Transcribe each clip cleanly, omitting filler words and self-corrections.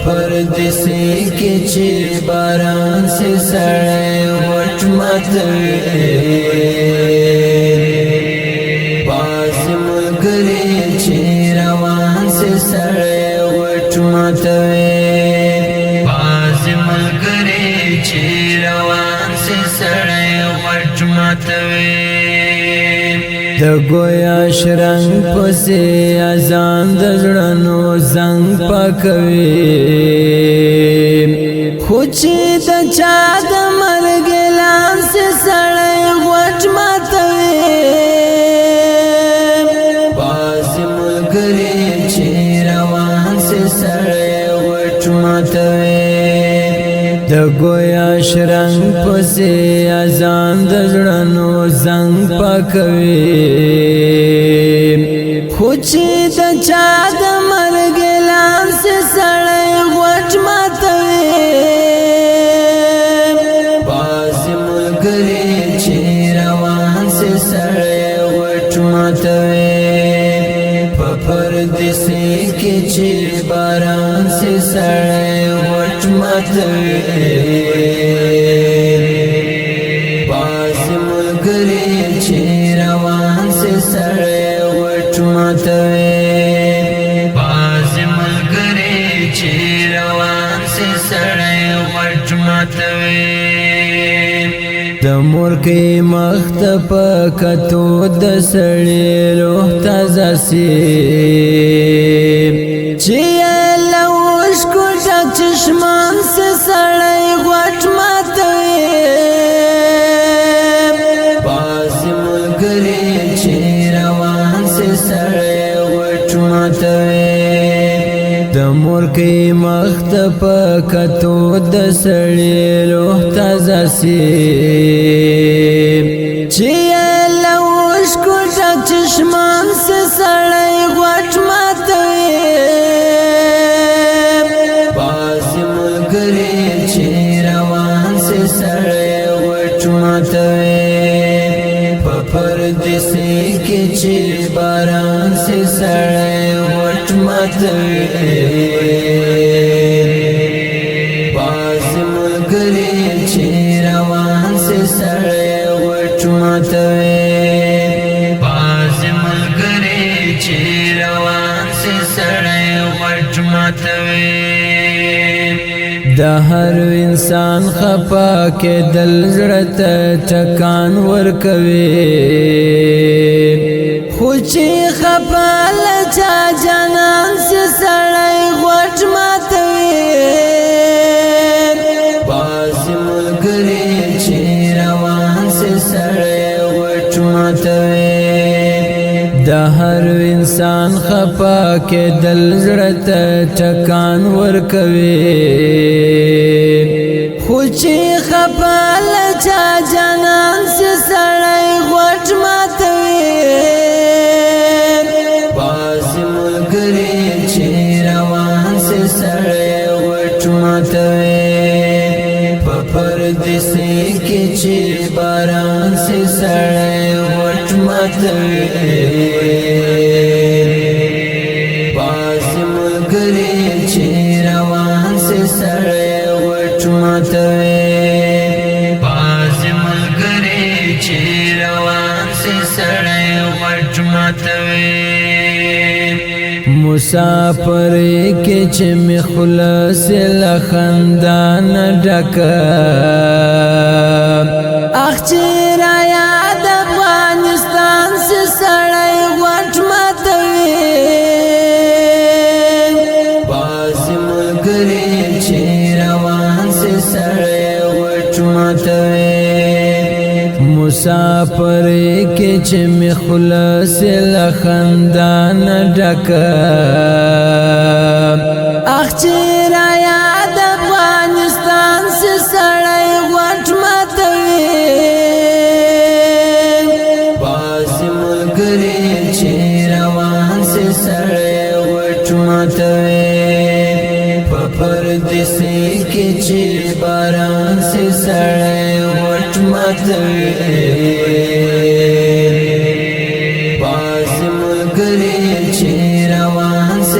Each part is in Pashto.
پردیسی کی چی باران سے سڑے وٹ ماتوی باز ملگری چی روان سے سڑے وٹ ماتوی باز ملگری چی روان سے سڑے وٹ ماتوی د گویا شرنگ پسی ازان د زړونو زنګ پکوي خوچی د چا د مرګ اعلان سے سړی غوټ ماتوي باز ملګری چې روان سے سړی غوټ ماتوي د گویا شرنگ پسی ازان د زړونو زنګ پکوي خوچی د چا د مرګ اعلان سے سړی غوټ ماتوي باز ملګری چې روان سے سړی غوټ ماتوي په پردیسی کې چې باران سے سړی غوټ ماتوي باز ملګری چې روان سے سړی غوټ ماتوي باز ملګری چې روان سے سړی غوټ ماتوي د مور کې مخت پکتو د سړی روح تازه سي چې لوش کو ډک چشمان سے سړی غوټ ماتوي باز ملګری چې روان سے سړی غوټ ماتوي د مور کې مخت پکتو د سړی روح تازه سي چې لوش کو ډک چشمان سے سړی غوټ ماتوي باز ملګری چې روان سے سړی غوټ ماتوي په پردیسی کې چې باران سے سړی غوټ ماتوي باز ملګری چې روان سے سړی غوټ ماتوي باز ملګری چې روان سے سړی غوټ ماتوي د هر انسان خپا کې دل زړه ته ټکان ورکوي خو چې خپا لچا جانان سے سړی غوټ ماتوي باز ملګری چې روان سے سړی غوټ ماتوي د هر انسان خپا کې دل زړه ته ټکان ورکوي خو چې خپا لچا جانان سے سړی غوټ ماتوي باز ملګری چې روان سے سړی غوټ ماتوي په پردیسی کې چې باران سے سړی غوټ ماتوي باز ملګری چې روان سے سړی غوټ ماتوي باز ملګری چې روان سے سړی غوټ ماتوي مسافر کې چې مخلص لخندان ډکا اخ چې را یاد افغانستان سے سړی غوټ ماتوي باز ملګری چې روان سے سړی غوټ ماتوي مسافر کې چې مخلص لخندان ډکا اخ چې را یاد افغانستان سے سړی غوټ ماتوي باز ملګری چې روان سے سړی غوټ ماتوي په پردیسی کې چې باران سے سړی غوټ ماتوي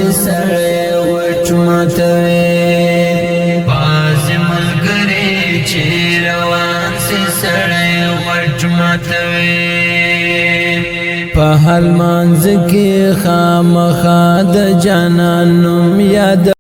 سے سړی غټ ماتوي باز ملګری چې روان سے سړی غټ ماتوي په هر مانځ کې خامخا د جانان نوم یاد